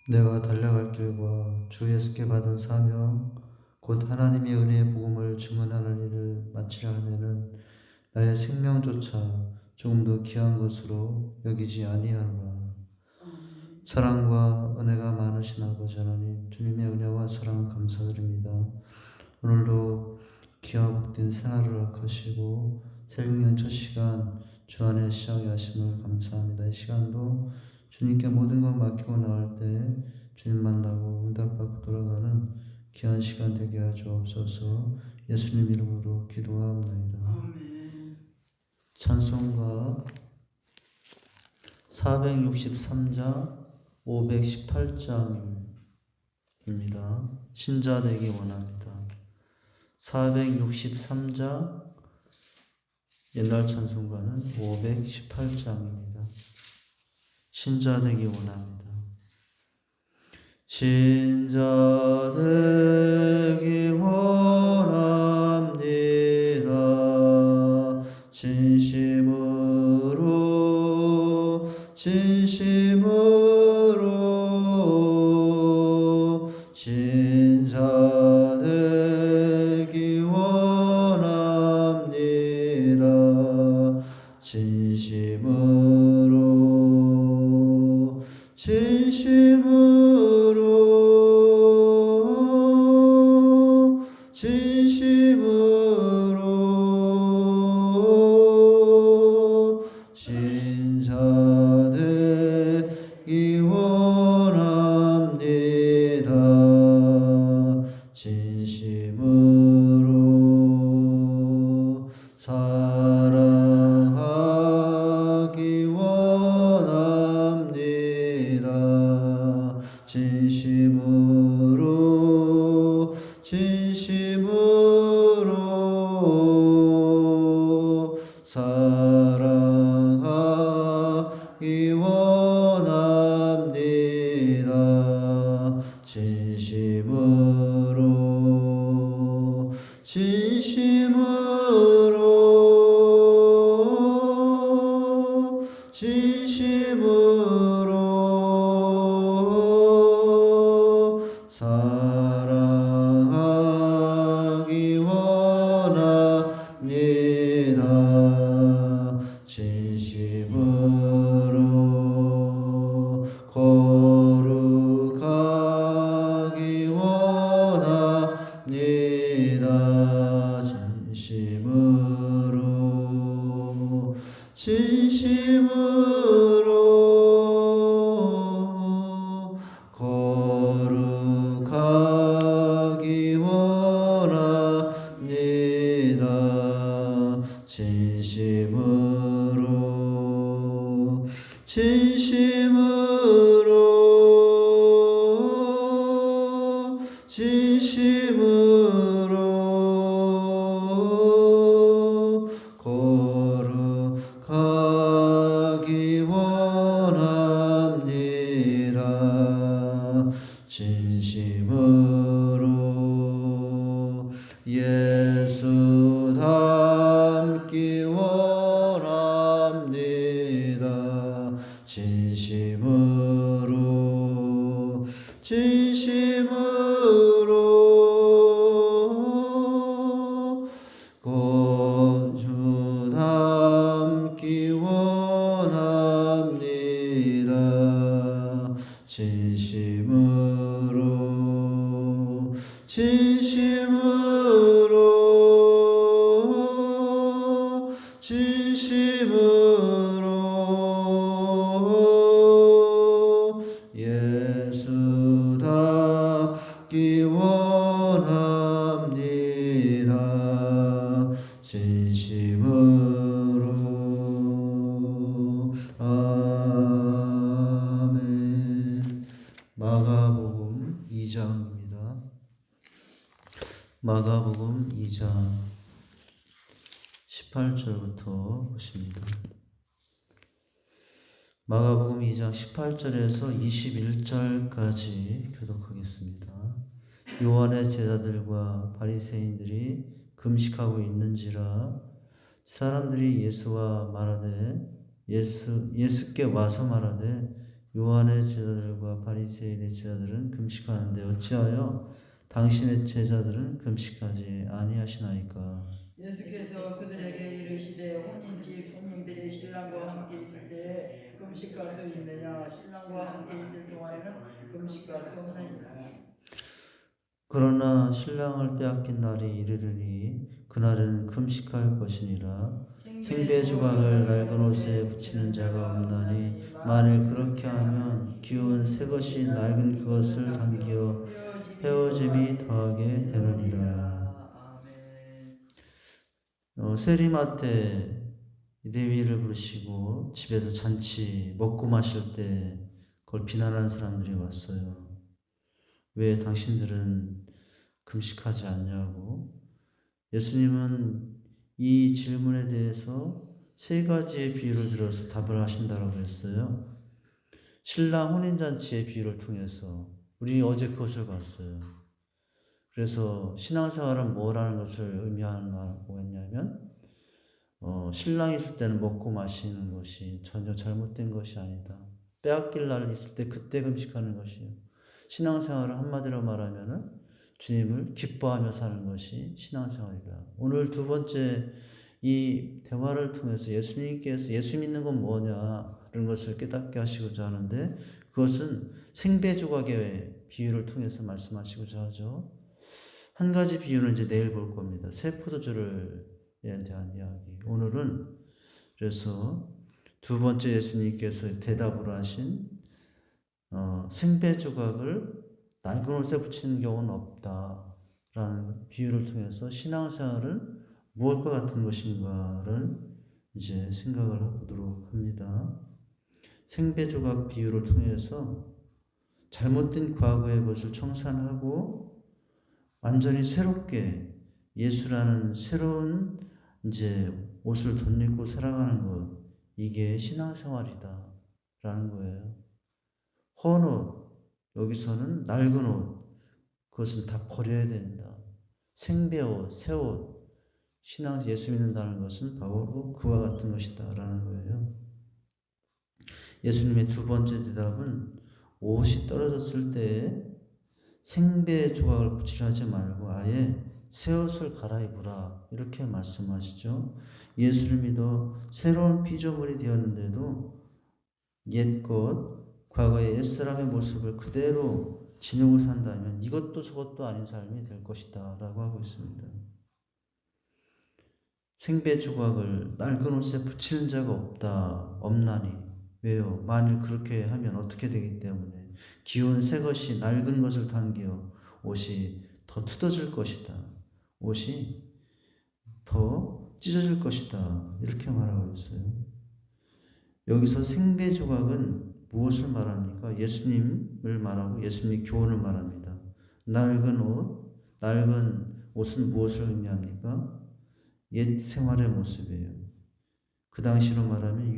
내가 달려갈 길과 주 예수께 받은 사명 곧 하나님의 은혜의 복음을 증언하는 일을 마치려 하면은 나의 생명조차 조금 더 귀한 것으로 여기지 아니하노라. 사랑과 은혜가 많으신 아버지 하나님, 주님의 은혜와 사랑 감사드립니다. 오늘도 기와 복된 생활을 허락하시고 새벽녘 첫 시간 주 안에 시작하게 하심을 감사합니다. 이 시간도 주님께 모든 것 맡기고 나갈 때 주님 만나고 응답받고 돌아가는 귀한 시간 되게 하주옵소서. 예수님 이름으로 기도하옵나이다. 아멘. 찬송가 463장 518장입니다. 신자 되기 원합니다. 463장 옛날 찬송가는 518장입니다. 신자 되기 원합니다. 신자 되기 원합니다. 진심으로 신자 되기 원합니다. 진심으로 신자 되기 원합니다. 진심으로 사랑하기 원합니다. 진심으로 사랑하기 원합니다. 진심으로 사랑하기 원합니다. 진심으로 거룩하기 원합니다. 진심으로 거룩하기 원합니다. 진심으로 거룩하기 원합니다. 진심으로 예수 닮기 원합니다. 진심으로 주 닮기 원합니다. 진심으로 예수 닮기 원합니다. 진심으로 아멘. 마가복음 2장입니다. 마가복음 2장 18절부터 보십니다. 마가복음 2장 18절에서 21절까지 교독하겠습니다. 요한의 제자들과 바리새인들이 금식하고 있는지라 사람들이 예수께 와서 말하되 요한의 제자들과 바리새인의 제자들은 금식하는데 어찌하여 당신의 제자들은 금식하지 아니하시나이까? 예수께서 그들에게 이르시되 혼인집 손님들이 신랑과 함께 있을 때에 금식할 수 있느냐? 신랑과 함께 있을 동안에는 금식할 수 없느니라. 그러나 신랑을 빼앗긴 날이 이르르니 그날은 금식할 것이니라. 생배 조각을 낡은 옷에 붙이는 자가 없나니 만일 그렇게 하면 기운 새 것이 낡은 그것을 당겨 헤어짐이 더하게 되느니라. 세리마테 레위를 부르시고 집에서 잔치 먹고 마실 때 그걸 비난하는 사람들이 왔어요. 왜 당신들은 금식하지 않냐고. 예수님은 이 질문에 대해서 세 가지의 비유를 들어서 답을 하신다고 했어요. 신랑 혼인잔치의 비유를 통해서 우리 어제 그것을 봤어요. 그래서 신앙생활은 뭐라는 것을 의미하고 했냐면 신랑이 있을 때는 먹고 마시는 것이 전혀 잘못된 것이 아니다. 빼앗길 날 있을 때 그때 금식하는 것이요. 신앙생활을 한마디로 말하면은 주님을 기뻐하며 사는 것이 신앙생활이다. 오늘 두 번째 이 대화를 통해서 예수님께서 예수 믿는 건 뭐냐는 것을 깨닫게 하시고자 하는데 그것은 생배 조각의 비유를 통해서 말씀하시고자 하죠. 한 가지 비유는 이제 내일 볼 겁니다. 새 포도주를 대한 이야기. 오늘은 그래서 두 번째 예수님께서 대답으로 하신 생배 조각을 낡은 옷에 붙이는 경우는 없다라는 비유를 통해서 신앙생활은 무엇과 같은 것인가를 이제 생각을 해보도록 합니다. 생배 조각 비유를 통해서 잘못된 과거의 것을 청산하고 완전히 새롭게 예수라는 새로운 이제 옷을 덧입고 살아가는 것, 이게 신앙생활이다 라는 거예요. 헌 옷, 여기서는 낡은 옷, 그것은 다 버려야 된다. 생배 옷, 새 옷, 신앙 예수 믿는다는 것은 바로 그와 같은 것이다 라는 거예요. 예수님의 두 번째 대답은 옷이 떨어졌을 때에 생배 조각을 붙이려 하지 말고 아예 새 옷을 갈아입으라 이렇게 말씀하시죠. 예수를 믿어 새로운 피조물이 되었는데도 옛것 과거의 옛사람의 모습을 그대로 지니고 산다면 이것도 저것도 아닌 삶이 될 것이다 라고 하고 있습니다. 생배 조각을 낡은 옷에 붙이는 자가 없나니 왜요? 만일 그렇게 하면 어떻게 되기 때문에 기운 새 것이 낡은 것을 당겨 옷이 더 뜯어질 것이다. 옷이 더 찢어질 것이다. 이렇게 말하고 있어요. 여기서 생배 조각은 무엇을 말합니까? 예수님을 말하고 예수님의 교훈을 말합니다. 낡은 옷은 무엇을 의미합니까? 옛 생활의 모습이에요. 그 당시로 말하면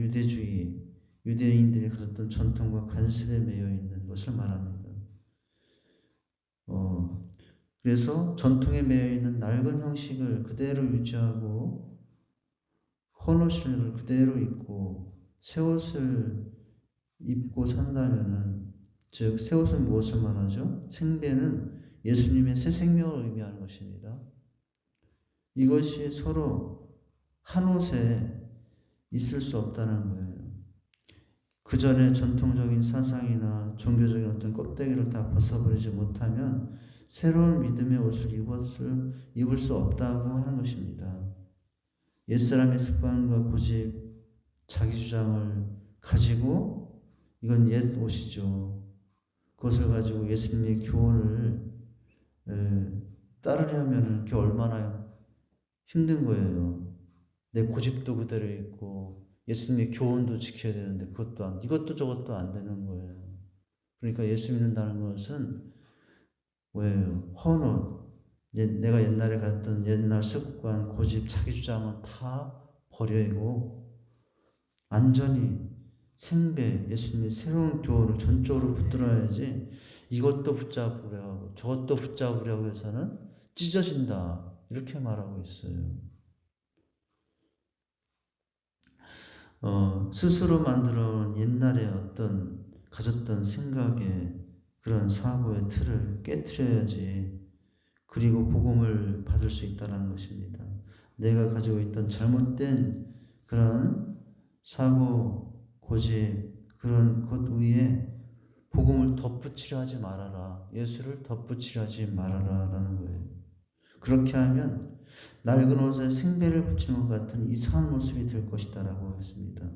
유대인들이 가졌던 전통과 관습에 매여 있는 것을 말합니다. 그래서 전통에 매여 있는 낡은 형식을 그대로 유지하고 헌옷을 그대로 입고 새 옷을 입고 산다면은 즉 새 옷은 무엇을 말하죠? 생배는 예수님의 새 생명을 의미하는 것입니다. 이것이 서로 한 옷에 있을 수 없다는 거예요. 그 전에 전통적인 사상이나 종교적인 어떤 껍데기를 다 벗어버리지 못하면 새로운 믿음의 옷을 입을 수 없다고 하는 것입니다. 옛사람의 습관과 고집, 자기 주장을 가지고 이건 옛 옷이죠. 그것을 가지고 예수님의 교훈을 따르려면 그게 얼마나 힘든 거예요. 내 고집도 그대로 있고 예수님의 교훈도 지켜야 되는데 이것도 저것도 안 되는 거예요. 그러니까 예수 믿는다는 것은 뭐예요? 헌옷, 내가 옛날에 갔던 옛날 습관, 고집, 자기 주장은 다 버리고 완전히 생배, 예수님의 새로운 교훈을 전적으로 붙들어야지 이것도 붙잡으려고 하고 저것도 붙잡으려고 해서는 찢어진다. 이렇게 말하고 있어요. 스스로 만들어온 옛날의 어떤 가졌던 생각의 그런 사고의 틀을 깨트려야지 그리고 복음을 받을 수 있다는 것입니다. 내가 가지고 있던 잘못된 그런 사고, 고집, 그런 것 위에 복음을 덧붙이려 하지 말아라. 예수를 덧붙이려 하지 말아라 라는 거예요. 그렇게 하면 낡은 옷에 생배를 붙인 것 같은 이상한 모습이 될 것이다 라고 했습니다.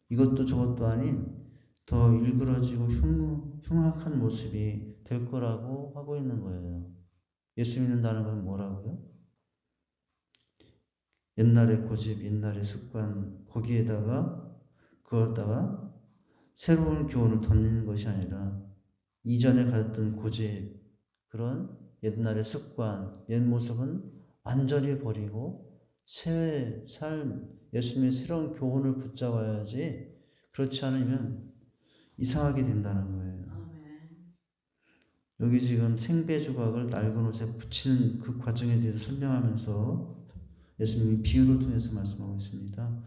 이것도 저것도 아닌 더 일그러지고 흉악한 모습이 될 거라고 하고 있는 거예요. 예수 믿는다는 건 뭐라고요? 옛날의 고집, 옛날의 습관, 거기에다가 그거다가 새로운 교훈을 덧는 것이 아니라 이전에 가졌던 고집, 그런 옛날의 습관, 옛 모습은 완전히 버리고 새 삶, 예수님의 새로운 교훈을 붙잡아야지 그렇지 않으면 이상하게 된다는 거예요. 여기 지금 생배 조각을 낡은 옷에 붙이는 그 과정에 대해서 설명하면서 예수님이 비유를 통해서 말씀하고 있습니다.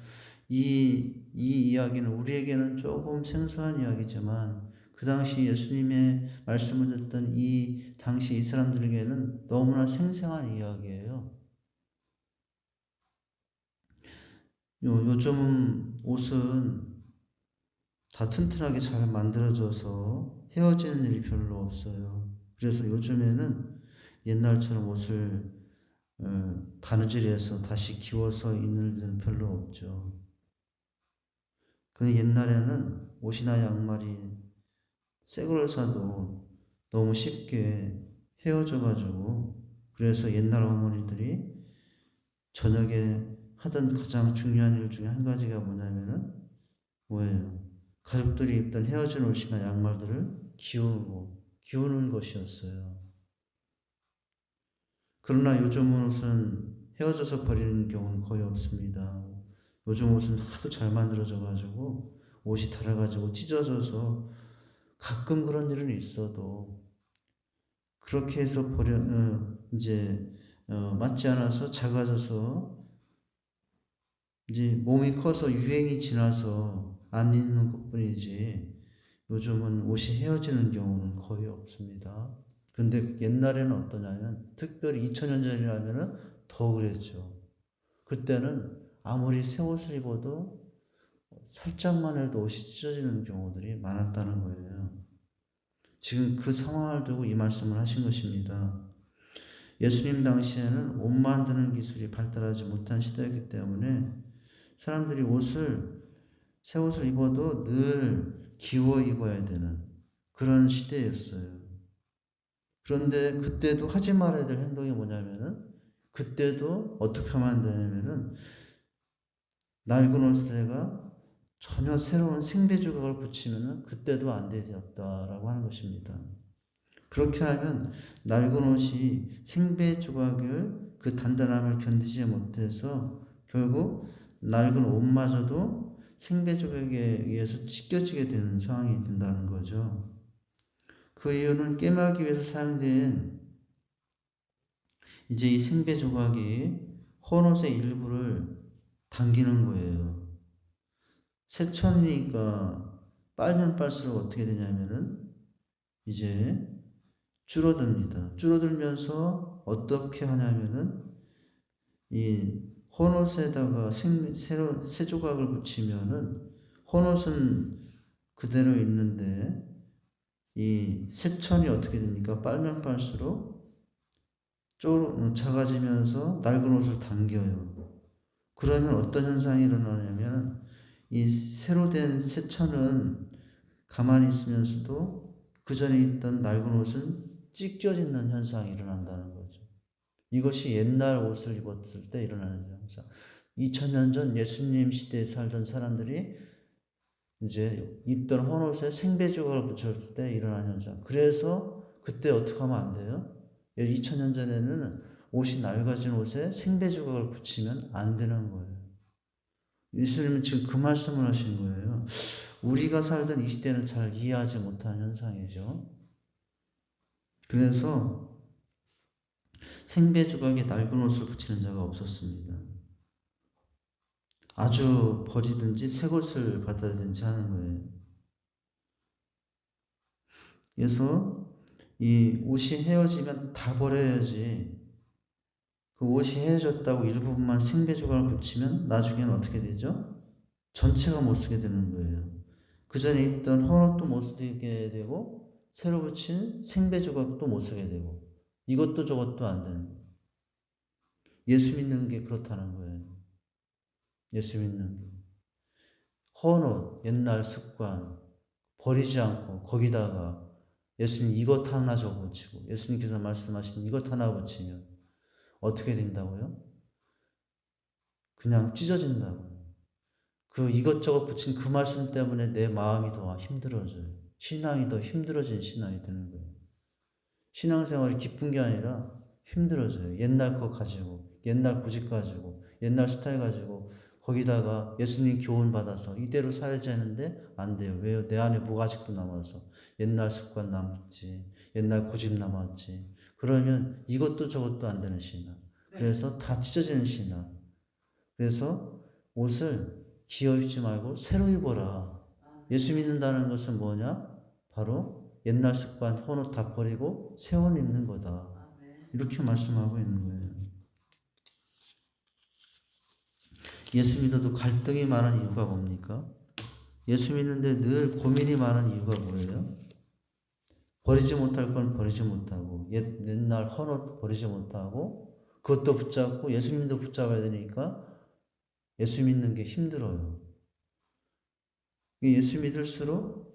이 이야기는 우리에게는 조금 생소한 이야기지만 그 당시 예수님의 말씀을 듣던 이 당시 이 사람들에게는 너무나 생생한 이야기예요. 요즘 옷은 다 튼튼하게 잘 만들어져서 헤어지는 일이 별로 없어요. 그래서 요즘에는 옛날처럼 옷을 바느질해서 다시 기워서 입는 일은 별로 없죠. 근데 옛날에는 옷이나 양말이 새 거를 사도 너무 쉽게 헤어져가지고 그래서 옛날 어머니들이 저녁에 하던 가장 중요한 일 중에 한 가지가 뭐냐면은 뭐예요? 가족들이 입던 헤어진 옷이나 양말들을 기우는 것이었어요. 그러나 요즘 옷은 헤어져서 버리는 경우는 거의 없습니다. 요즘 옷은 하도 잘 만들어져가지고 옷이 닳아가지고 찢어져서 가끔 그런 일은 있어도 그렇게 해서 맞지 않아서 작아져서 이제 몸이 커서 유행이 지나서 안 입는 것뿐이지 요즘은 옷이 헤어지는 경우는 거의 없습니다. 근데 옛날에는 어떠냐면 특별히 2000년 전이라면은 더 그랬죠. 그때는 아무리 새 옷을 입어도 살짝만 해도 옷이 찢어지는 경우들이 많았다는 거예요. 지금 그 상황을 두고 이 말씀을 하신 것입니다. 예수님 당시에는 옷 만드는 기술이 발달하지 못한 시대였기 때문에 사람들이 새 옷을 입어도 늘 기워 입어야 되는 그런 시대였어요. 그런데 그때도 하지 말아야 될 행동이 뭐냐면은 그때도 어떻게 하면 안 되냐면은 낡은 옷에다가 전혀 새로운 생배 조각을 붙이면은 그때도 안 되었다라고 하는 것입니다. 그렇게 하면 낡은 옷이 생배 조각을 그 단단함을 견디지 못해서 결국 낡은 옷마저도 생배 조각에 의해서 찢겨지게 되는 상황이 된다는 거죠. 그 이유는 깨매기 위해서 사용된 이제 이 생배 조각이 헌옷의 일부를 당기는 거예요. 새천이니까 빨면 빨수록 어떻게 되냐면은 이제 줄어듭니다. 줄어들면서 어떻게 하냐면은 이 헌옷에다가 새 조각을 붙이면은 헌옷은 그대로 있는데 이 새천이 어떻게 됩니까? 빨면 빨수록 작아지면서 낡은 옷을 당겨요. 그러면 어떤 현상이 일어나냐면 이 새로 된 새천은 가만히 있으면서도 그 전에 있던 낡은 옷은 찢겨지는 현상이 일어난다는 거죠. 이것이 옛날 옷을 입었을 때 일어나는 현상. 2000년 전 예수님 시대에 살던 사람들이 이제 입던 헌옷에 생배 조각을 붙였을 때 일어나는 현상. 그래서 그때 어떻게 하면 안 돼요? 2000년 전에는 옷이 낡아진 옷에 생배 조각을 붙이면 안 되는 거예요. 예수님은 지금 그 말씀을 하신 거예요. 우리가 살던 이 시대는 잘 이해하지 못하는 현상이죠. 그래서 생배 조각에 낡은 옷을 붙이는 자가 없었습니다. 아주 버리든지 새 것을 받아든지 하는 거예요. 그래서 이 옷이 헤어지면 다 버려야지. 그 옷이 헤어졌다고 일부분만 생배 조각을 붙이면 나중에는 어떻게 되죠? 전체가 못 쓰게 되는 거예요. 그 전에 입던 헌옷도 못 쓰게 되고 새로 붙인 생배 조각도 못 쓰게 되고 이것도 저것도 안 되는 거예요. 예수 믿는 게 그렇다는 거예요. 예수 믿는 게. 헌옷, 옛날 습관 버리지 않고 거기다가 예수님 이것 하나 저 붙이고 예수님께서 말씀하신 이것 하나 붙이면 어떻게 된다고요? 그냥 찢어진다고요. 그 이것저것 붙인 그 말씀 때문에 내 마음이 더 힘들어져요. 신앙이 더 힘들어진 신앙이 되는 거예요. 신앙생활이 기쁜 게 아니라 힘들어져요. 옛날 거 가지고, 옛날 고집 가지고, 옛날 스타일 가지고 거기다가 예수님 교훈 받아서 이대로 살아야지 하는데 안 돼요. 왜요? 내 안에 뭐가 아직도 남아서 옛날 습관 남았지, 옛날 고집 남았지. 그러면 이것도 저것도 안 되는 신앙. 그래서 다 찢어지는 신앙. 그래서 옷을 기어 입지 말고 새로 입어라. 예수 믿는다는 것은 뭐냐? 바로 옛날 습관, 헌옷 다 버리고 새 옷 입는 거다. 이렇게 말씀하고 있는 거예요. 예수 믿어도 갈등이 많은 이유가 뭡니까? 예수 믿는데 늘 고민이 많은 이유가 뭐예요? 버리지 못할 건 버리지 못하고 옛날 헌옷 버리지 못하고 그것도 붙잡고 예수님도 붙잡아야 되니까 예수 믿는 게 힘들어요. 예수 믿을수록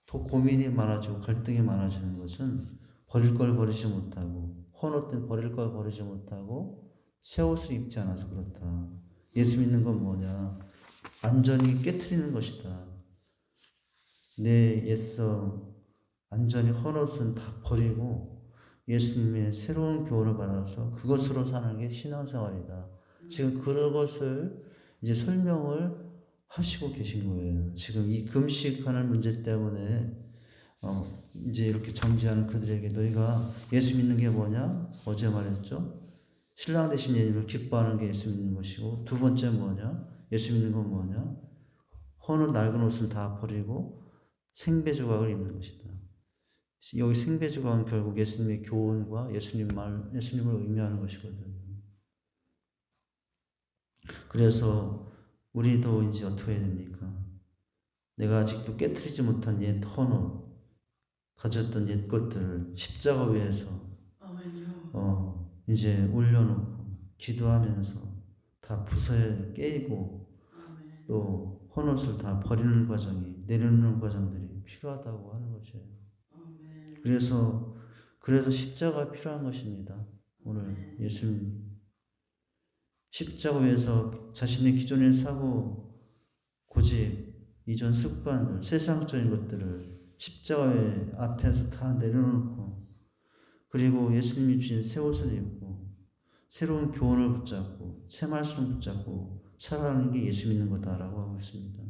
더 고민이 많아지고 갈등이 많아지는 것은 버릴 걸 버리지 못하고 헌옷된 버릴 걸 버리지 못하고 새 옷을 입지 않아서 그렇다. 예수 믿는 건 뭐냐? 완전히 깨트리는 것이다. 내 옛성 완전히 헌옷은 다 버리고 예수님의 새로운 교훈을 받아서 그것으로 사는 게 신앙생활이다. 지금 그것을 이제 설명을 하시고 계신 거예요. 지금 이 금식하는 문제 때문에 이제 이렇게 정지하는 그들에게 너희가 예수 믿는 게 뭐냐? 어제 말했죠. 신랑 되신 예수님을 기뻐하는 게 예수 믿는 것이고 두 번째 뭐냐? 예수 믿는 건 뭐냐? 헌옷 낡은 옷은 다 버리고 생배 조각을 입는 것이다. 여기 생배 조각은 결국 예수님의 교훈과 예수님을 의미하는 것이거든요. 그래서 우리도 이제 어떻게 해야 됩니까? 내가 아직도 깨트리지 못한 옛 헌옷, 가졌던 옛 것들을 십자가 위에서 이제 올려놓고 기도하면서 다 부서야 깨고 또 헌옷을 다 버리는 과정이 내려놓는 과정들이 필요하다고 하는 것이에요. 그래서 십자가 필요한 것입니다. 오늘 예수님 십자가 위에서 자신의 기존의 사고, 고집, 이전 습관들, 세상적인 것들을 십자가 앞에서 다 내려놓고 그리고 예수님이 주신 새 옷을 입고 새로운 교훈을 붙잡고 새 말씀을 붙잡고 살아가는 게 예수 믿는 거다라고 하고 있습니다.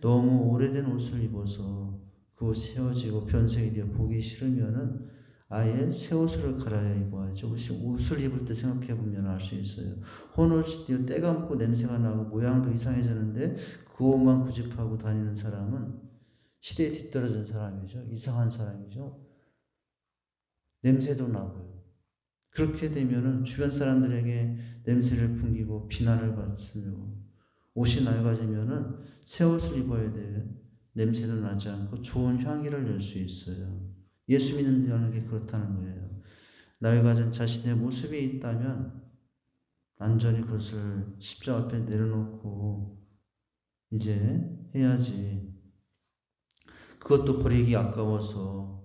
너무 오래된 옷을 입어서 그 옷이 헤어지고 변색이 되어 보기 싫으면은 아예 새 옷을 갈아야 입어야죠. 옷을 입을 때 생각해 보면 알 수 있어요. 헌옷이 때가 묻고 냄새가 나고 모양도 이상해졌는데 그 옷만 고집하고 다니는 사람은 시대에 뒤떨어진 사람이죠. 이상한 사람이죠. 냄새도 나고요. 그렇게 되면은 주변 사람들에게 냄새를 풍기고 비난을 받으며 옷이 낡아지면은 새 옷을 입어야 돼. 냄새도 나지 않고 좋은 향기를 낼 수 있어요. 예수 믿는다는 게 그렇다는 거예요. 낡아진 자신의 모습이 있다면 완전히 그것을 십자가 앞에 내려놓고 이제 해야지. 그것도 버리기 아까워서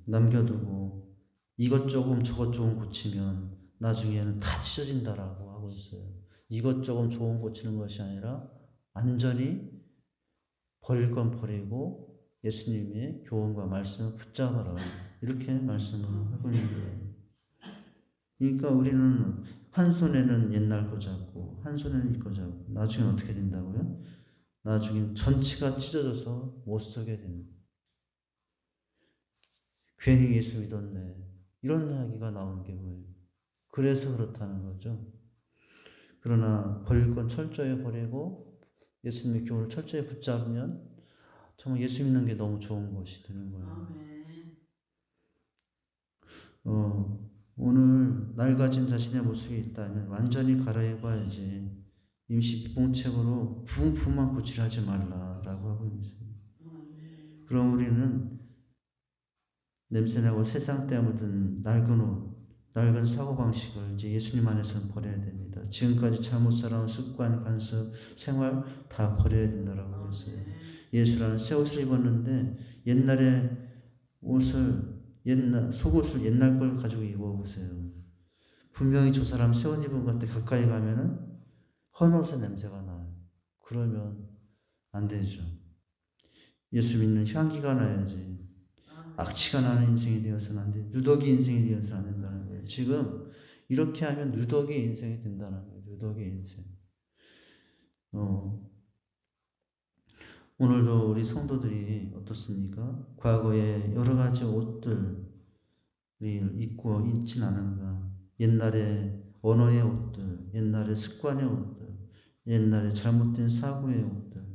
남겨두고 이것 조금 저것 조금 고치면 나중에는 다 찢어진다라고 하고 있어요. 이것 조금 조금 고치는 것이 아니라 완전히 버릴 건 버리고 예수님의 교훈과 말씀을 붙잡아라. 이렇게 말씀을 하고 있는 거예요. 그러니까 우리는 한 손에는 옛날 거 잡고 한 손에는 이거 잡고 나중에 어떻게 된다고요? 나중에 전체가 찢어져서 못 서게 되는 거예요. 괜히 예수 믿었네. 이런 이야기가 나오는 게 뭐예요? 그래서 그렇다는 거죠. 그러나 버릴 건 철저히 버리고 예수님의 교훈을 철저히 붙잡으면 정말 예수 믿는 게 너무 좋은 것이 되는 거예요. 오늘 낡아진 자신의 모습이 있다면 완전히 갈아입어야지 임시 비봉책으로 부분만 고치하지 말라라고 하고 있습니다. 그럼 우리는 냄새나고 세상 때문에 묻은 낡은 옷, 낡은 사고방식을 이제 예수님 안에서는 버려야 됩니다. 지금까지 잘못 살아온 습관, 관습, 생활 다 버려야 된다라고 했어요. 예수라는 새 옷을 입었는데 옛날에 속옷을 옛날 걸 가지고 입어보세요. 분명히 저 사람 새 옷 입은 것 같아 가까이 가면은 헌 옷의 냄새가 나요. 그러면 안 되죠. 예수 믿는 향기가 나야지. 악취가 나는 인생이 되어서는 안 돼. 누더기 인생이 되어서는 안 된다는 거예요. 지금 이렇게 하면 누더기 인생이 된다는 거예요. 누더기 인생. 오늘도 우리 성도들이 어떻습니까? 과거에 여러 가지 옷들을 입고 있진 않은가. 옛날에 언어의 옷들, 옛날에 습관의 옷들, 옛날에 잘못된 사고의 옷들,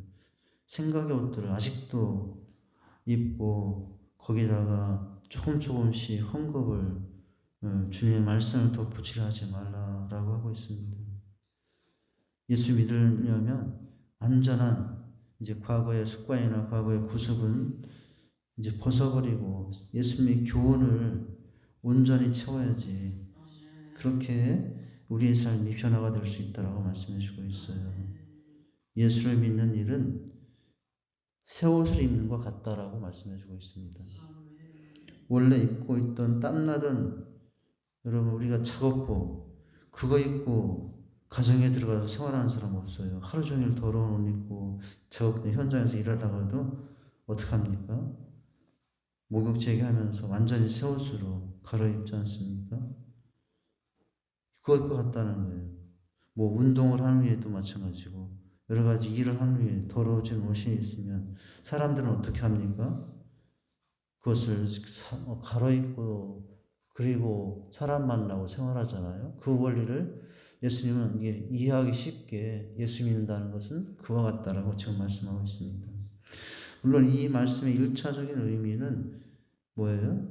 생각의 옷들을 아직도 입고 거기다가 조금씩 헝겊을 주님의 말씀을 덧붙이려 하지 말라라고 하고 있습니다. 예수 믿으려면 완전한 이제 과거의 습관이나 과거의 구습은 이제 벗어버리고 예수님의 교훈을 온전히 채워야지 그렇게 우리의 삶이 변화가 될 수 있다라고 말씀해 주고 있어요. 예수를 믿는 일은 새 옷을 입는 것 같다라고 말씀해 주고 있습니다. 원래 입고 있던 땀나던 여러분 우리가 작업복 그거 입고 가정에 들어가서 생활하는 사람 없어요. 하루 종일 더러운 옷 입고 작업 현장에서 일하다가도 어떡합니까? 목욕제기 하면서 완전히 새 옷으로 갈아입지 않습니까? 그거 입고 갔다는 거예요. 뭐 운동을 한 후에도 마찬가지고 여러 가지 일을 한 후에 더러워진 옷이 있으면 사람들은 어떻게 합니까? 그것을 갈아입고 그리고 사람 만나고 생활하잖아요. 그 원리를 예수님은 이해하기 쉽게 예수 믿는다는 것은 그와 같다라고 지금 말씀하고 있습니다. 물론 이 말씀의 1차적인 의미는 뭐예요?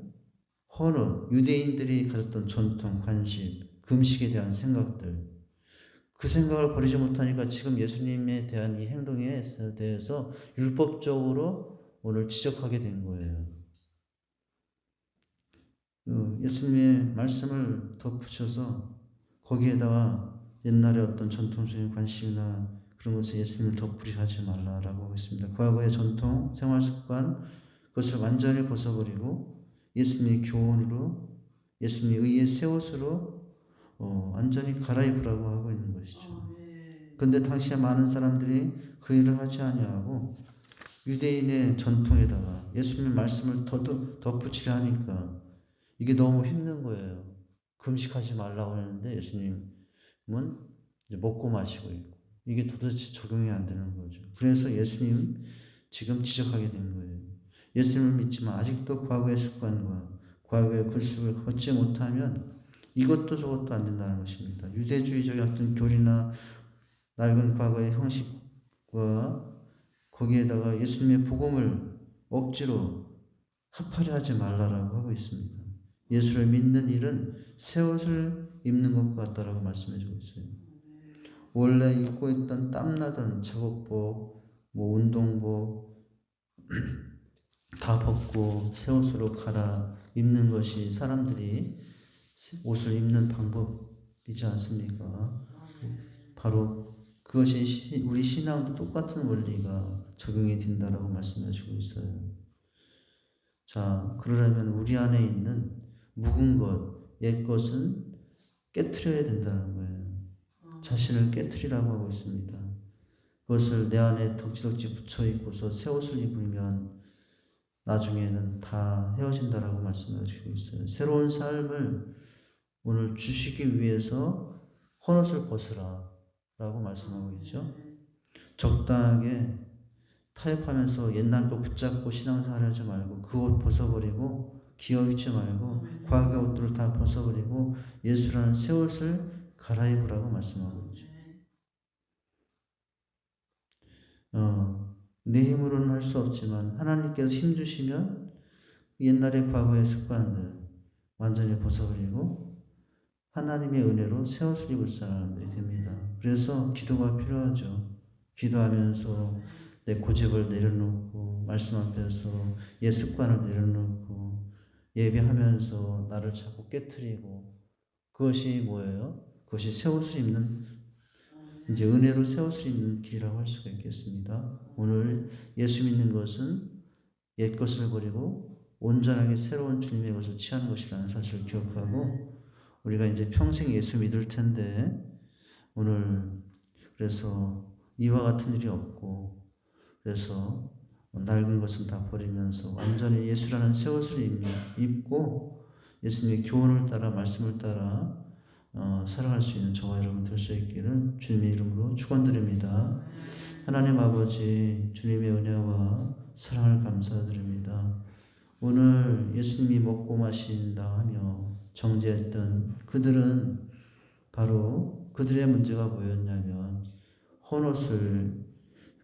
헌옷, 유대인들이 가졌던 전통, 관심, 금식에 대한 생각들 그 생각을 버리지 못하니까 지금 예수님에 대한 이 행동에 대해서 율법적으로 오늘 지적하게 된 거예요. 예수님의 말씀을 덧붙여서 거기에다가 옛날에 어떤 전통적인 관심이나 그런 것에 예수님을 덧붙이지 말라라고 하고 있습니다. 과거의 전통, 생활습관 그것을 완전히 벗어버리고 예수님의 교훈으로 예수님의 의의 새 옷으로 완전히 갈아입으라고 하고 있는 것이죠. 그런데 당시에 많은 사람들이 그 일을 하지 아니하고 유대인의 전통에다가 예수님의 말씀을 덧붙이려 하니까 이게 너무 힘든 거예요. 금식하지 말라고 하는데 예수님은 이제 먹고 마시고 있고 이게 도대체 적용이 안 되는 거죠. 그래서 예수님 지금 지적하게 된 거예요. 예수님을 믿지만 아직도 과거의 습관과 과거의 굴습을 걷지 못하면 이것도 저것도 안 된다는 것입니다. 유대주의적 어떤 교리나 낡은 과거의 형식과 거기에다가 예수님의 복음을 억지로 합하려 하지 말라라고 하고 있습니다. 예수를 믿는 일은 새 옷을 입는 것 같다라고 말씀해 주고 있어요. 원래 입고 있던 땀나던 작업복, 운동복 다 벗고 새 옷으로 갈아 입는 것이 사람들이 옷을 입는 방법이지 않습니까? 바로 그것이 우리 신앙도 똑같은 원리가 적용이 된다라고 말씀해 주고 있어요. 자, 그러려면 우리 안에 있는 묵은 것, 옛 것은 깨트려야 된다는 거예요. 자신을 깨트리라고 하고 있습니다. 그것을 내 안에 덕지덕지 붙여 입고서 새 옷을 입으면 나중에는 다 헤어진다라고 말씀해 주고 있어요. 새로운 삶을 오늘 주시기 위해서 헌옷을 벗으라 라고 말씀하고 있죠. 적당하게 타협하면서 옛날 거 붙잡고 신앙생활 하지 말고 그 옷 벗어버리고 기어 입지 말고 과거의 옷들을 다 벗어버리고 예수라는 새 옷을 갈아입으라고 말씀하고 있죠. 내 힘으로는 할 수 없지만 하나님께서 힘 주시면 옛날의 과거의 습관들 완전히 벗어버리고 하나님의 은혜로 새 옷을 입을 사람들이 됩니다. 그래서 기도가 필요하죠. 기도하면서 내 고집을 내려놓고 말씀 앞에서 옛 습관을 내려놓고 예배하면서 나를 자꾸 깨트리고 그것이 뭐예요? 그것이 새 옷을 입는 이제 은혜로 새 옷을 입는 길이라고 할 수가 있겠습니다. 오늘 예수 믿는 것은 옛 것을 버리고 온전하게 새로운 주님의 것을 취하는 것이라는 사실을 기억하고 우리가 이제 평생 예수 믿을 텐데 오늘 그래서 이와 같은 일이 없고 그래서 낡은 것은 다 버리면서 완전히 예수라는 새 옷을 입고 예수님의 교훈을 따라 말씀을 따라 살아갈 수 있는 저와 여러분 될 수 있기를 주님의 이름으로 축원드립니다. 하나님 아버지 주님의 은혜와 사랑을 감사드립니다. 오늘 예수님이 먹고 마신다 하며 정죄했던 그들은 바로 그들의 문제가 뭐였냐면 헌옷을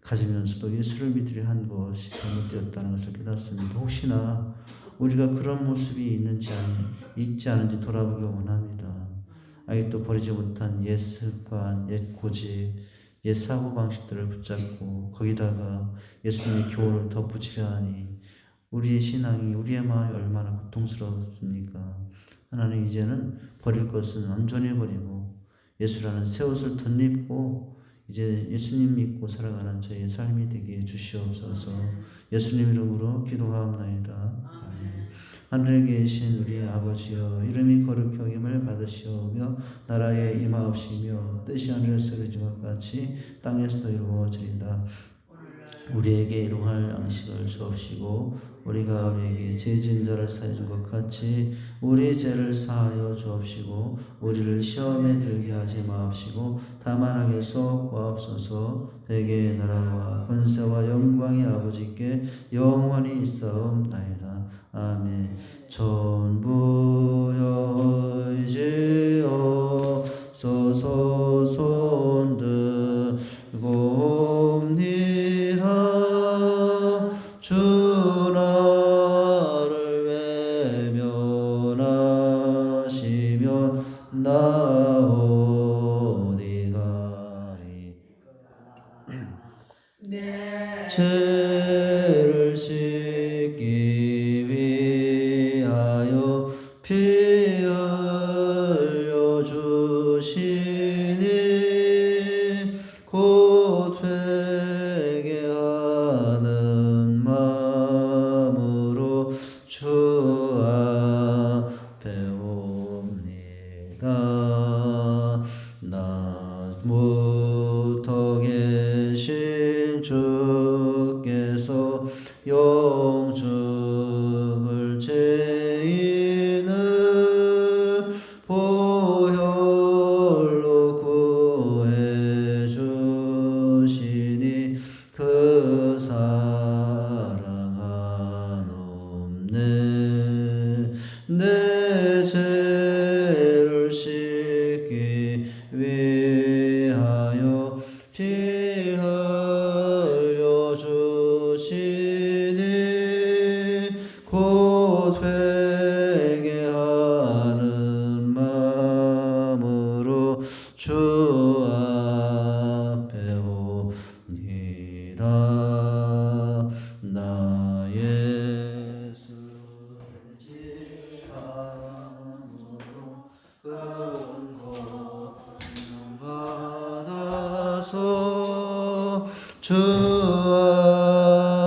가지면서도 예수를 믿으려 한 것이 잘못되었다는 것을 깨닫습니다. 혹시나 우리가 그런 모습이 있지 않은지 돌아보기 원합니다. 아직도 버리지 못한 옛 습관, 옛 고집, 옛 사고방식들을 붙잡고 거기다가 예수님의 교훈을 덧붙이려 하니 우리의 신앙이 우리의 마음이 얼마나 고통스럽습니까? 하나님 이제는 버릴 것은 완전히 버리고 예수라는 새 옷을 덧입고 이제 예수님 믿고 살아가는 저의 삶이 되게 해주시옵소서. 예수님 이름으로 기도하옵나이다. 하늘에 계신 우리 아버지여 이름이 거룩히 여김을 받으시오며 나라에 임하옵시며 뜻이 하늘에서 이루어진 것 같이 땅에서도 이루어지리이다. 우리에게 일용할 양식을 주옵시고 우리가 우리에게 죄 지은 자를 사하여 준 것 같이 우리 죄를 사하여 주옵시고 우리를 시험에 들게 하지 마옵시고 다만 악에서 구하옵소서. 대개 나라와 권세와 영광이 아버지께 영원히 있사옵나이다. 아멘. 전부여 이제옵소서. 손 들고 옵니다. 주 나를 외면하시면 나 어디 가리까. 죄를 씻기 위하여 피 흘려 주시니 곧 회개하는 마음으로 주 앞에 옵니다. 나부터 계신 주께서 영죽을 죄인을 보혈로 구해 주시니 그 사랑 한없네. 내 죄를 씻기 위하여 피 흘려 주시니 곧 회개하는 마음으로 주 앞에 옵니다. 나 예수 지함으로 큰 고통 받아서 주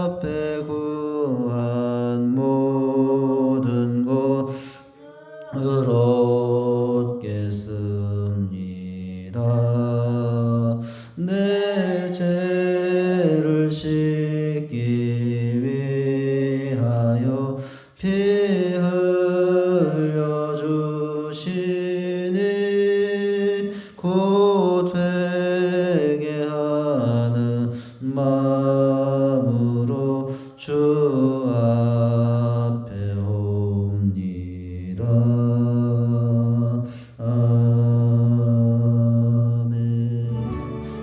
앞에 구한 모든 것을 얻겠습니다. 내 죄를 씻기 위하여 피 흘려 주시니 곧 회개하는 마음으로 주 앞에 옵니다. 아멘.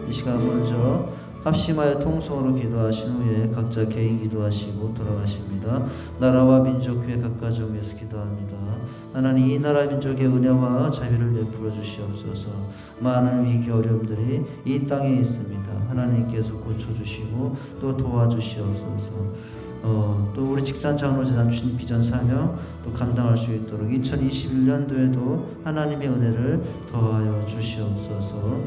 이 시간 먼저 합심하여 통성으로 기도하신 후에 각자 개인 기도하시고 돌아가십니다. 나라와 민족 교회 각 가정 위해서 기도합니다. 하나님, 이 나라 민족의 은혜와 자비를 베풀어 주시옵소서. 많은 위기 어려움들이 이 땅에 있습니다. 하나님께서 고쳐주시고 또 도와주시옵소서. 또 우리 직산 장로재단 주님 비전 사명 또 감당할 수 있도록 2021년도에도 하나님의 은혜를 더하여 주시옵소서.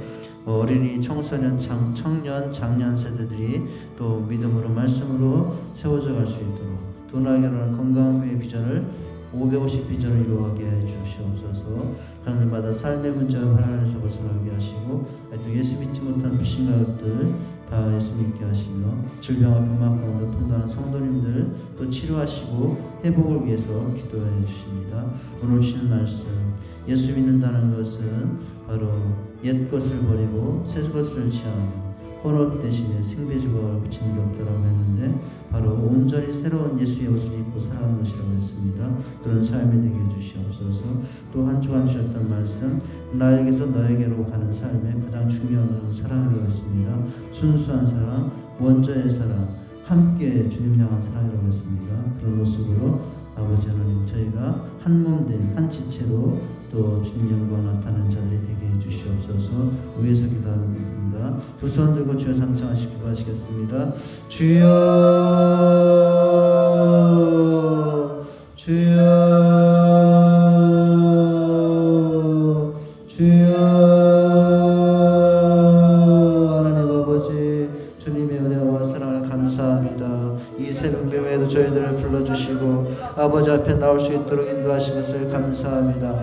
어린이, 청소년, 청년, 장년 세대들이 또 믿음으로 말씀으로 세워져 갈 수 있도록 도나게라는 건강한 교회 비전을 550 비전을 이루어가게 해 주시옵소서. 하늘마다 삶의 문제와 하나님에서 벗어나게 하시고 또 예수 믿지 못한 불신가족들 다 예수 믿게 하시며 질병과 병만 가운데 통단한 성도님들 또 치료하시고 회복을 위해서 기도해 주십니다. 오늘 주신 말씀, 예수 믿는다는 것은 바로 옛 것을 버리고 새 것을 취하며 혼옷 대신에 생배조각을 붙이는 게 없다라고 했는데 바로 온전히 새로운 예수의 옷을 입고 살아가는 것이라고 했습니다. 그런 삶이 되게 해주시옵소서. 또 한 주간 주셨던 말씀, 나에게서 너에게로 가는 삶의 가장 중요한 것은 사랑이라고 했습니다. 순수한 사랑, 원조의 사랑, 함께 주님 향한 사랑이라고 했습니다. 그런 모습으로 아버지 하나님, 저희가 한 몸 된 한 지체로 또 주님 영광 나타나는 자들이 되게 해주시옵소서. 위에서 기도합니다. 두 손 들고 주여 삼창하시고 기도하시겠습니다. 주여, 주여, 주여. 하나님 아버지, 주님의 은혜와 사랑을 감사합니다. 이 새벽 예배에도 저희들을 불러주시고 아버지 앞에 나올 수 있도록 인도하신 것을 감사합니다.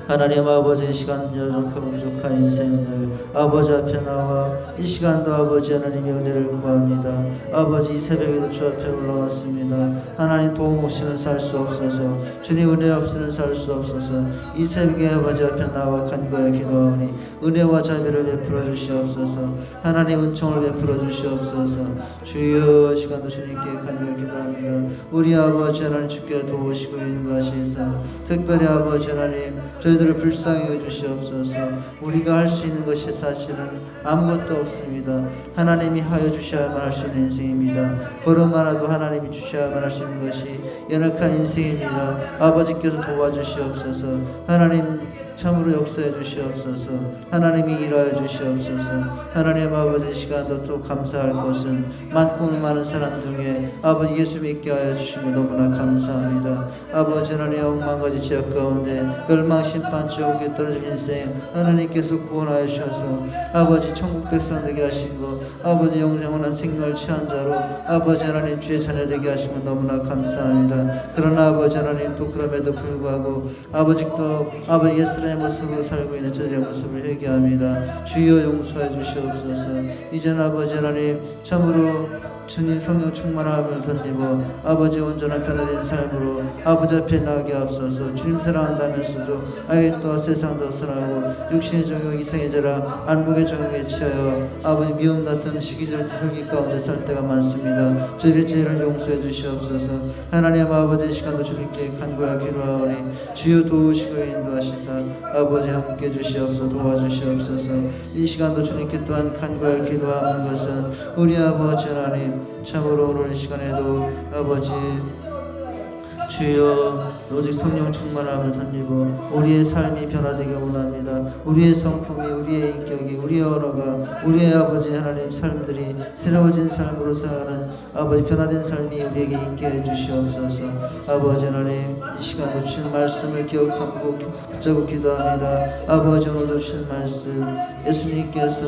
하나님 아버지, 이 시간 여정하고 부족한 인생들 아버지 앞에 나와 이 시간도 아버지 하나님의 은혜를 구합니다. 아버지, 이 새벽에도 주 앞에 올라왔습니다. 하나님, 도움 없이는 살 수 없어서, 주님 은혜 없이는 살 수 없어서 이 새벽에 아버지 앞에 나와 간구하여 기도하오니 은혜와 자비를 베풀어 주시옵소서. 하나님, 은총을 베풀어 주시옵소서. 주여, 시간도 주님께 간구하여 기도합니다. 우리 아버지 하나님, 주께 도우시고 인도하시사 특별히 아버지 하나님, 저희들을 불쌍히 여주시옵소서. 우리가 할 수 있는 것이 사실은 아무것도 없습니다. 하나님이 하여 주셔야만 할 수 있는 인생입니다. 걸음 하나도 하나님이 주셔야만 할 수 있는 것이 연약한 인생입니다. 아버지께서 도와주시옵소서. 하나님, 참으로 역사해 주시옵소서. 하나님이 일하여 주시옵소서. 하나님 아버지, 시간도 또 감사할 것은 많고 많은 사람 중에 아버지 예수 믿게 하여 주신 것 너무나 감사합니다. 아버지 하나님, 엉망가지 지역 가운데 멸망 심판 지옥에 떨어진 인생 하나님께서 구원하여 주셔서 아버지 천국 백성 되게 하신 것, 아버지 영생원한 생명을 취한 자로 아버지 하나님 주의 자녀 되게 하신 것 너무나 감사합니다. 그러나 아버지 하나님, 또 그럼에도 불구하고 아버지도 아버지 예수의 모습으로 살고 있는 저들의 모습을 회개합니다. 주여 용서해 주시옵소서. 이젠 아버지 하나님, 참으로 주님 성령 충만함을 덧입어 아버지 온전한 변화된 삶으로 아버지 앞에 나가게 앞서서 주님 사랑한다면서도 아예 또 세상도 사랑하고 육신의 정욕, 이생의 자랑, 안목의 정욕에 취하여 아버지 미움, 다툼, 시기질, 혈기 가운데 살 때가 많습니다. 저희의 죄를 용서해 주시옵소서. 하나님 아버지, 시간도 주님께 간구하여 기도하오니 주여 도우시고 인도하시사 아버지 함께 주시옵소서. 도와주시옵소서. 이 시간도 주님께 또한 간구하여 기도하는 것은 우리 아버지 하나님, 참으로 오늘 이 시간에도 아버지 주여 오직 성령 충만함을 덧입어 우리의 삶이 변화되기 원합니다. 우리의 성품이, 우리의 인격이, 우리의 언어가, 우리의 아버지 하나님 삶들이 새로워진 삶으로 살아가는 아버지 변화된 삶이 우리에게 있게 해주시옵소서. 아버지 하나님, 이 시간도 주신 말씀을 기억하고 붙잡고 기도합니다. 아버지, 오늘도 주신 말씀 예수님께서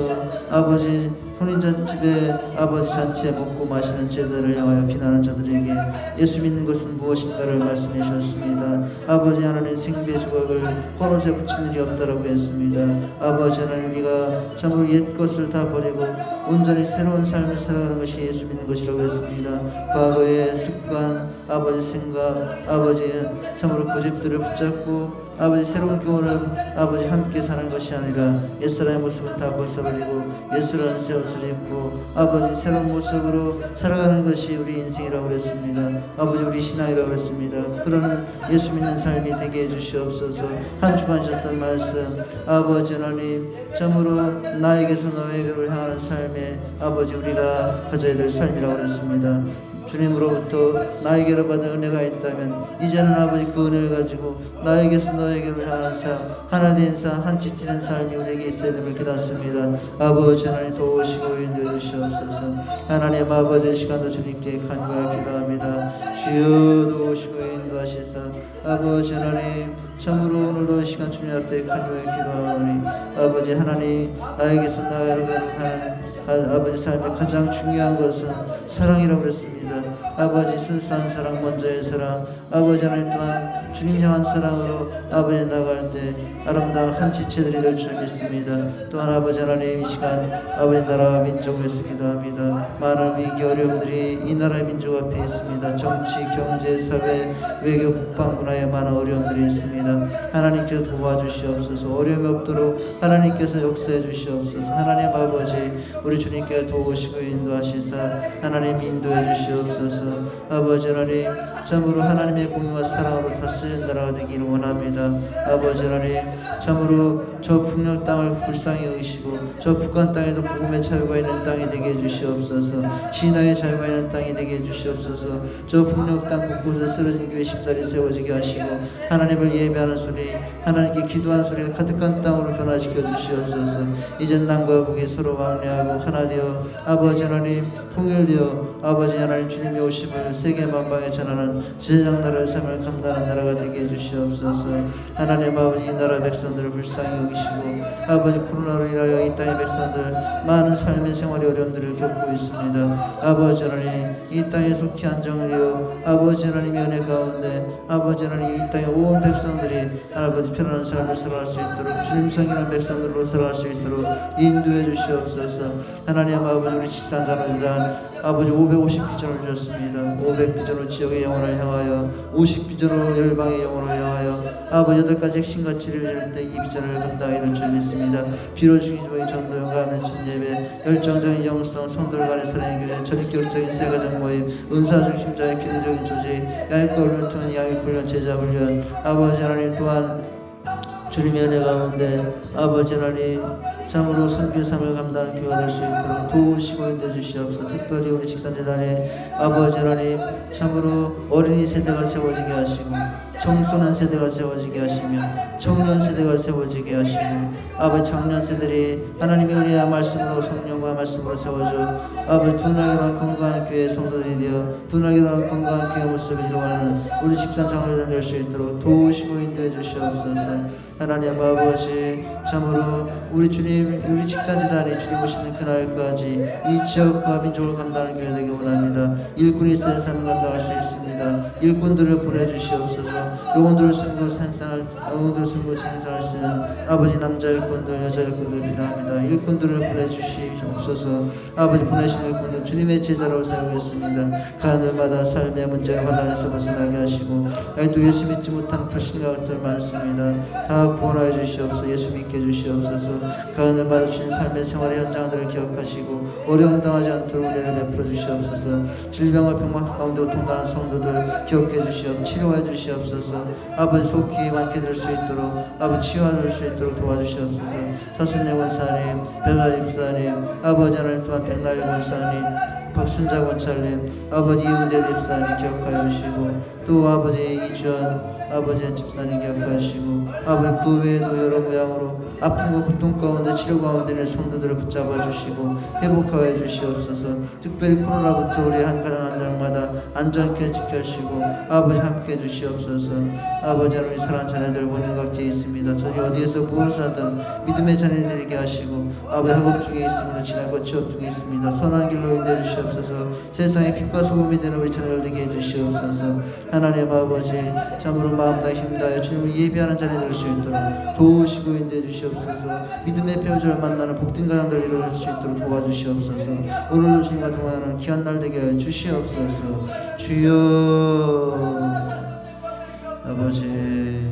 아버지 혼인잔치 집에 아버지 잔치에 먹고 마시는 제자들을 향하여 비난하는 자들에게 예수 믿는 것은 무엇인가를 말씀해 주셨습니다. 아버지 하나님, 생배 조각을 헌옷에 붙이는 일이 없다라고 했습니다. 아버지 하나님, 우리가 참으로 옛 것을 다 버리고 온전히 새로운 삶을 살아가는 것이 예수 믿는 것이라고 했습니다. 과거의 습관, 아버지 생각, 아버지 참으로 고집들을 붙잡고 아버지 새로운 교훈을 아버지 함께 사는 것이 아니라 옛사람의 모습은 다 벗어버리고 예수라는 새 옷을 입고 아버지 새로운 모습으로 살아가는 것이 우리 인생이라고 그랬습니다. 아버지 우리 신앙이라고 그랬습니다. 그런 예수 믿는 삶이 되게 해주시옵소서. 한 주간 주셨던 말씀 아버지 하나님 참으로 나에게서 너에게로 향하는 삶에 아버지 우리가 가져야 될 삶이라고 그랬습니다. 주님으로부터 나에게로 받은 은혜가 있다면 이제는 아버지 그 은혜를 가지고 나에게서 너에게로 향하는 삶 하나님 삶 한치치는 삶이 우리에게 있어야 됨을 깨닫습니다. 아버지 하나님 도우시고 인도해 주시옵소서. 하나님 아버지 시간도 주님께 간구하여 기도합니다. 주여 도우시고 인도하시사 아버지 하나님 참으로 오늘도 시간 주님 앞에 간구하여 기도하오니 아버지 하나님 나에게서 나에게로 가는 아버지 삶의 가장 중요한 것은 사랑이라고 그랬습니다. 아버지 순수한 사랑 먼저의 사랑 아버지 하나님 또한 주님 향한 사랑으로 아버지 나갈 때 아름다운 한 지체들이 될 줄 믿습니다. 또한 아버지 하나님 이 시간 아버지 나라와 민족을 위해서 기도합니다. 많은 위기 어려움들이 이 나라의 민족 앞에 있습니다. 정치, 경제, 사회, 외교, 국방, 문화에 많은 어려움들이 있습니다. 하나님께서 도와주시옵소서. 어려움이 없도록 하나님께서 역사해 주시옵소서. 하나님 아버지 우리 주님께서 도우시고 인도하시사 하나님 인도해 주시옵소서. 아버지 하나님 참으로 하나님의 공유와 사랑으로 다스리는 나라가 되기를 원합니다. 아버지 하나님 참으로 저 북녘 땅을 불쌍히 여기시고 저 북한 땅에도 복음의 자유가 있는 땅이 되게 해주시옵소서. 신앙의 자유가 있는 땅이 되게 해주시옵소서. 저 북녘 땅 곳곳에 쓰러진 교회 십자리 세워지게 하시고 하나님을 예배하는 소리 하나님께 기도하는 소리가 가득한 땅으로 변화시켜 주시옵소서. 이젠 남과 북이 서로 왕래하고 하나 되어 아버지 하나님 통일되어 아버지 하나님 주님의 오심을 세계 만방에 전하는 제사장 나라의 삶을 감당하는 나라가 되게 해주시옵소서. 하나님 아버지 이 나라 백성들을 불쌍히 여기시고 아버지 코로나로 인하여 이 땅의 백성들 많은 삶의 생활의 어려움들을 겪고 있습니다. 아버지 하나님 이 땅에 속히 안정되어 아버지 하나님의 은혜 가운데 아버지 하나님 이 땅의 온 백성들이 아버지 편안한 삶을 살아갈 수 있도록 주님 섬기는 백성들로 살아갈 수 있도록 인도해 주시옵소서. 하나님 아버지 우리 직산자로이란 아버지 550비전을 주셨습니다. 500비전으로 지역의 영혼을 향하여 50비전으로 열방의 영혼을 향하여 아버지 8가지 핵심가치를 이룰 때 이 비전을 감당하게 될 줄 믿습니다. 비로 중심적인 전도연 가면 진예배 열정적인 영성 성도들 간의 사랑의 교회 전인격적인 세가정 모임 은사 중심자의 기능적인 조직 양육과 훈련 통한 양육훈련 제자훈련 아버지 하나님 또한 주님의 은혜 가운데 아버지 하나님 참으로 선교의 삶을 감당하는 교회가 될 수 있도록 도우시고 인도해 주시옵소서. 특별히 우리 직산재단에 아버지 하나님 참으로 어린이 세대가 세워지게 하시고 청소년 세대가 세워지게 하시며 청년 세대가 세워지게 하시고 아버지 청년 세대들이 하나님의 은혜와 말씀으로 성령과 말씀으로 세워져 아버지 둔하게로는 건강한 교회 성도들이 되어 둔하게로는 건강한 교회 모습을 이루어가는 우리 직산장로회장 될 수 있도록 도우시고 인도해 주시옵소서. 하나님 아버지 참으로 우리 주님 우리 직산재단이 주님 오시는 그날까지 이 지역과 민족을 감당하는 교회 되기 원합니다. 일꾼이 있어야 삶을 감당할 수 있습니다. 일꾼들을 보내주시옵소서. 영혼들을 섬기고 생산할 영혼들을 섬기고 생산할 수 있는 아버지 남자 일꾼들 여자 일꾼들 필요합니다. 일꾼들을 보내주시옵소서. 아버지 보내신 일꾼들 주님의 제자로 살겠습니다. 가늘마다 삶의 문제를 환난에서 벗어나게 하시고 아직도 예수 믿지 못하는 불신자들 많습니다. 다 구원하여 주시옵소서. 예수 믿게 해주시옵소서. 가늘마다 주신 삶의 생활의 현장들을 기억하시고 어려움 당하지 않도록 은혜를 베풀어 주시옵소서. 질병과 병막 가운데 고통당하는 성도들 기억해 주시옵소서. 치료해 주시옵소서. 아버지 속히 완쾌 될 수 있도록 아버지 치유할 수 있도록 도와주시옵소서. 사순영 원사님 배가 집사님 아버지 하나님 또한 백날 원사님 박순자 권찰님 아버지 이은재 집사님 기억하여 주시고 또 아버지 이주연 아버지의 집사님 기억하시고 아버지 그 외에도 여러 모양으로 아픔과 고통 가운데 치료 가운데 있는 성도들을 붙잡아 주시고 회복하여 주시옵소서. 특별히 코로나부터 우리 한 가정 한 가정마다 안전케 지켜주시고 아버지 함께 주시옵소서. 아버지 하나님 사랑하는 자녀들 원인 각지에 있습니다. 저희 어디에서 무엇을 하든 믿음의 자녀들이 되게 하시고 아버지 학업 중에 있습니다. 진학과 취업 중에 있습니다. 선한 길로 인도해 주시옵소서. 세상의 빛과 소금이 되는 우리 자녀들 되게 해주시옵소서. 하나님 아버지 참으로 마음 다 힘 다하여 주님을 예배하는 자녀들 될 수 있도록 도우시고 인도해 주시옵소서. 믿음의 표절을 만나는 복된 가정들을 이루어질 수 있도록 도와주시옵소서. 오늘도 주님과 동행하는 귀한 날 되게 하여 주시옵소서. 주여 아버지